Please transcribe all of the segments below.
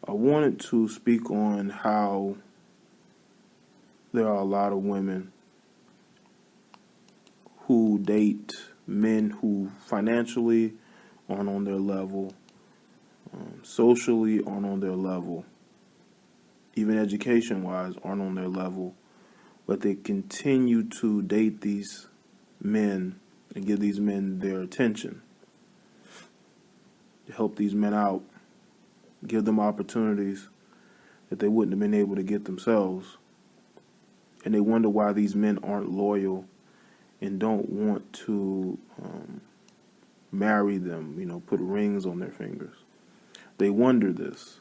I wanted to speak on how there are a lot of women who date men who financially aren't on their level, socially aren't on their level, even education-wise aren't on their level, but they continue to date these men and give these men their attention, to help these men out, give them opportunities that they wouldn't have been able to get themselves. And they wonder why these men aren't loyal and don't want to marry them, put rings on their fingers. They wonder this.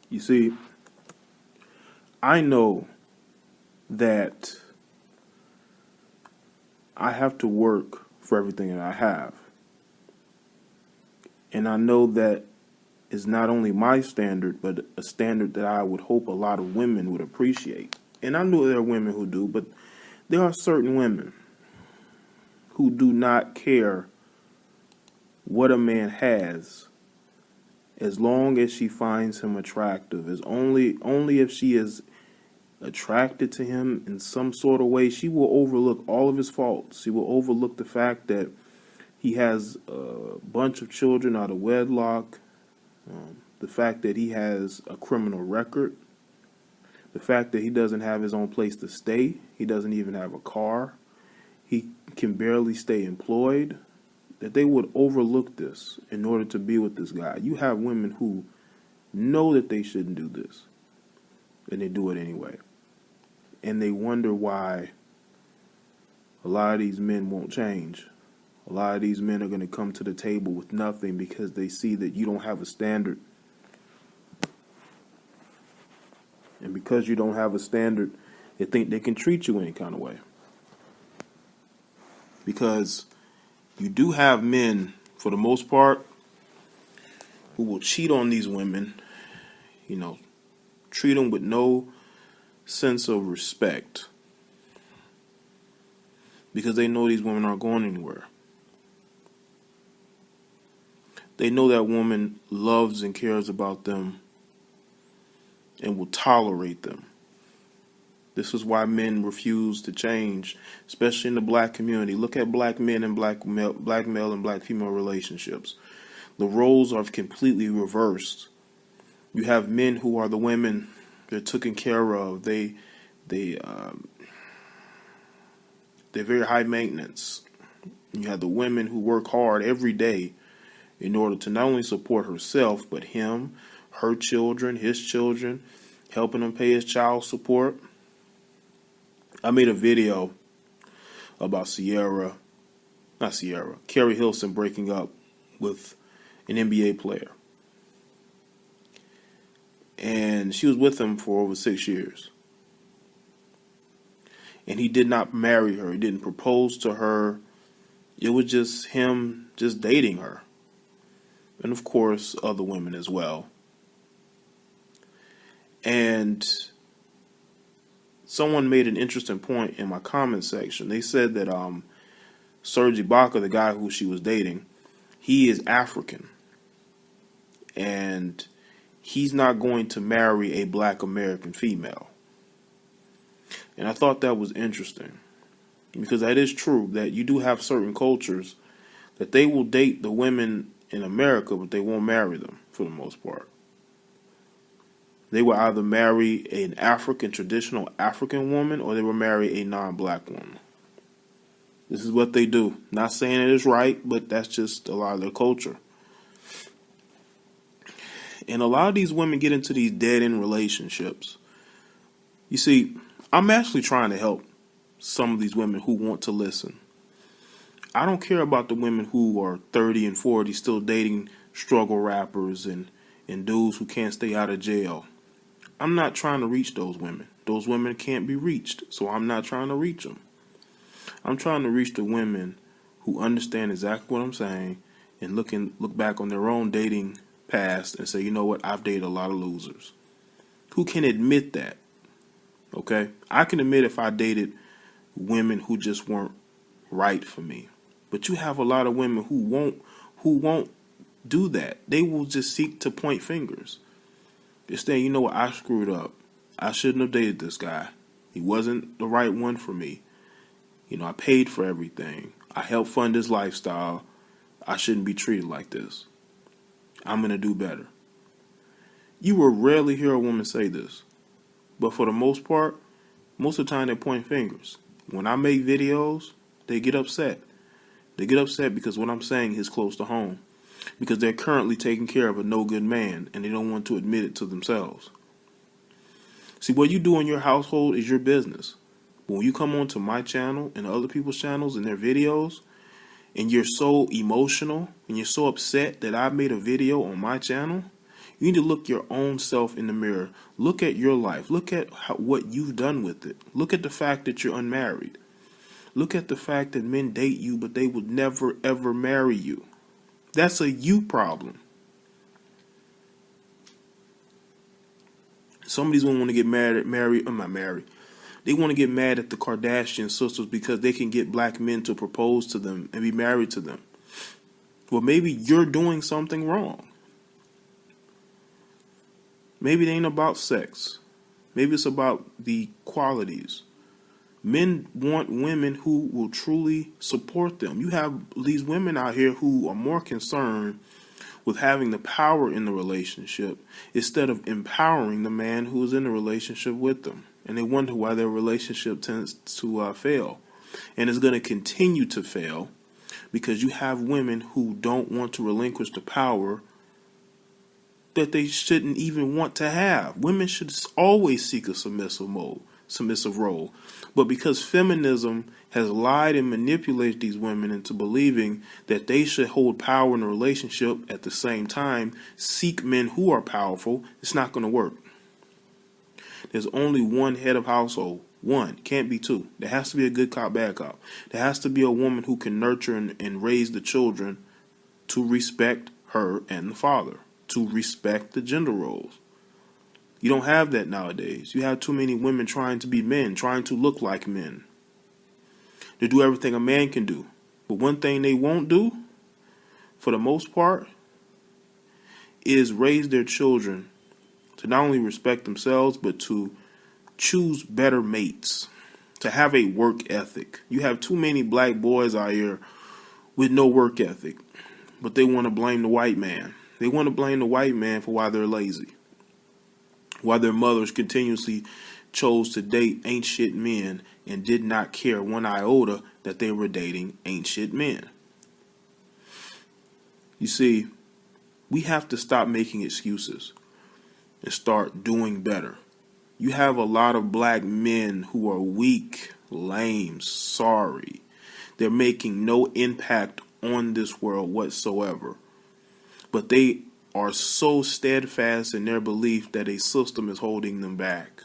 You see, I know that I have to work for everything that I have. And I know that is not only my standard, but a standard that I would hope a lot of women would appreciate. And I know there are women who do, but there are certain women who do not care what a man has as long as she finds him attractive. As only if she is attracted to him in some sort of way, she will overlook all of his faults. She will overlook the fact that he has a bunch of children out of wedlock, the fact that he has a criminal record, the fact that he doesn't have his own place to stay, he doesn't even have a car, he can barely stay employed, that they would overlook this in order to be with this guy. You have women who know that they shouldn't do this, and they do it anyway. And they wonder why a lot of these men won't change. A lot of these men are going to come to the table with nothing because they see that you don't have a standard. And because you don't have a standard, they think they can treat you any kind of way. Because you do have men, for the most part, who will cheat on these women, treat them with no sense of respect. Because they know these women aren't going anywhere. They know that woman loves and cares about them and will tolerate them. This is why men refuse to change, especially in the black community. Look at black men and black male and black female relationships. The roles are completely reversed. You have men who are the women they're taken care of. They're very high maintenance. You have the women who work hard every day in order to not only support herself, but him, her children, his children, helping him pay his child support. I made a video about Carrie Hilson breaking up with an NBA player. And she was with him for over 6 years. And he did not marry her. He didn't propose to her. It was just him just dating her. And of course, other women as well. And someone made an interesting point in my comment section. They said that Serge Ibaka, the guy who she was dating, he is African. And he's not going to marry a black American female. And I thought that was interesting. Because that is true, that you do have certain cultures that they will date the women in America, but they won't marry them for the most part. They will either marry an traditional African woman, or they will marry a non-black woman. This is what they do. Not saying it is right, but that's just a lot of their culture. And a lot of these women get into these dead-end relationships. You see, I'm actually trying to help some of these women who want to listen. I don't care about the women who are 30 and 40 still dating struggle rappers and dudes who can't stay out of jail. I'm not trying to reach those women. Those women can't be reached, so I'm not trying to reach them. I'm trying to reach the women who understand exactly what I'm saying and look back on their own dating past and say, you know what, I've dated a lot of losers. Who can admit that? Okay? I can admit if I dated women who just weren't right for me. But you have a lot of women who won't do that. They will just seek to point fingers. Just saying, you know what, I screwed up. I shouldn't have dated this guy. He wasn't the right one for me. You know, I paid for everything. I helped fund his lifestyle. I shouldn't be treated like this. I'm going to do better. You will rarely hear a woman say this. But for the most part, most of the time they point fingers. When I make videos, they get upset. They get upset because what I'm saying is close to home. Because they're currently taking care of a no good man and they don't want to admit it to themselves. See, what you do in your household is your business. But when you come onto my channel and other people's channels and their videos, and you're so emotional and you're so upset that I made a video on my channel, you need to look your own self in the mirror. Look at your life. Look at what you've done with it. Look at the fact that you're unmarried. Look at the fact that men date you, but they would never, ever marry you. That's a you problem. Some of these women want to get married. They want to get mad at the Kardashian sisters because they can get black men to propose to them and be married to them. Well, maybe you're doing something wrong. Maybe it ain't about sex. Maybe it's about the qualities. Men want women who will truly support them. You have these women out here who are more concerned with having the power in the relationship instead of empowering the man who is in the relationship with them. And they wonder why their relationship tends to fail. And it's going to continue to fail because you have women who don't want to relinquish the power that they shouldn't even want to have. Women should always seek a submissive role. But because feminism has lied and manipulated these women into believing that they should hold power in a relationship at the same time, seek men who are powerful, it's not going to work. There's only one head of household. One. Can't be two. There has to be a good cop, bad cop. There has to be a woman who can nurture and raise the children to respect her and the father, to respect the gender roles. You don't have that nowadays. You have too many women trying to be men, trying to look like men. They do everything a man can do. But one thing they won't do, for the most part, is raise their children to not only respect themselves, but to choose better mates, to have a work ethic. You have too many black boys out here with no work ethic, but they want to blame the white man. They want to blame the white man for why they're lazy, why their mothers continuously chose to date ain't shit men and did not care one iota that they were dating ain't shit men. You see, we have to stop making excuses and start doing better. You have a lot of black men who are weak, lame, sorry. They're making no impact on this world whatsoever. But they are so steadfast in their belief that a system is holding them back.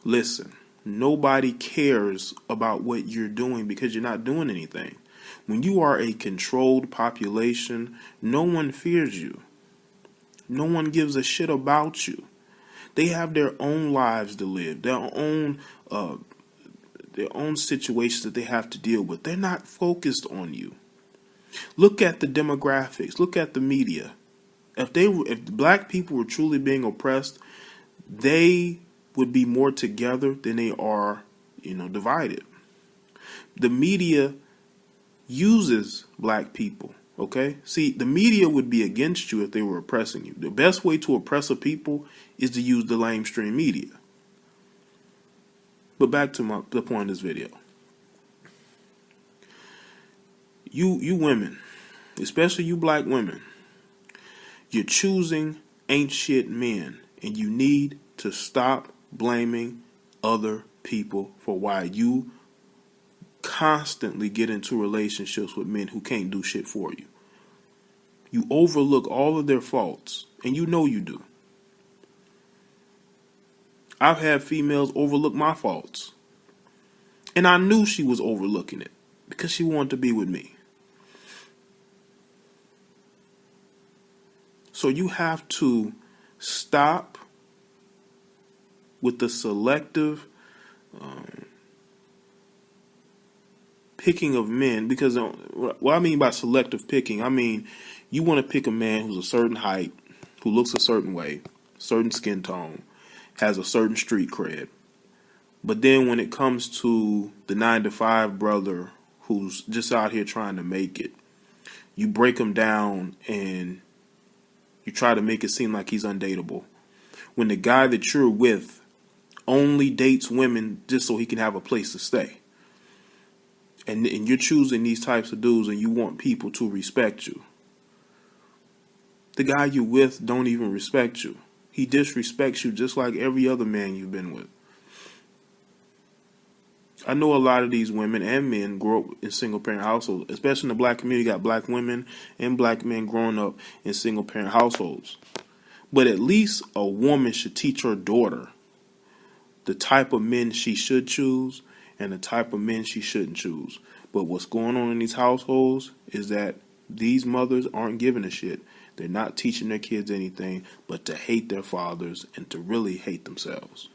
Listen, nobody cares about what you're doing because you're not doing anything. When you are a controlled population, no one fears you. No one gives a shit about you. They have their own lives to live, their own situations that they have to deal with. They're not focused on you. Look at the demographics. Look at the media. If black people were truly being oppressed, they would be more together than they are, divided. The media uses black people. Okay? See, the media would be against you if they were oppressing you. The best way to oppress a people is to use the lamestream media. But back to the point of this video. You women, especially you black women, you're choosing ain't shit men, and you need to stop blaming other people for why you constantly get into relationships with men who can't do shit for you. You overlook all of their faults, and you know you do. I've had females overlook my faults, and I knew she was overlooking it because she wanted to be with me. So you have to stop with the selective picking of men, because what I mean by selective picking, I mean you want to pick a man who's a certain height, who looks a certain way, certain skin tone, has a certain street cred. But then when it comes to the 9-to-5 brother who's just out here trying to make it, you break him down and you try to make it seem like he's undateable. When the guy that you're with only dates women just so he can have a place to stay. And you're choosing these types of dudes and you want people to respect you. The guy you're with don't even respect you. He disrespects you just like every other man you've been with. I know a lot of these women and men grow up in single-parent households, especially in the black community. You got black women and black men growing up in single-parent households. But at least a woman should teach her daughter the type of men she should choose and the type of men she shouldn't choose. But what's going on in these households is that these mothers aren't giving a shit. They're not teaching their kids anything but to hate their fathers and to really hate themselves.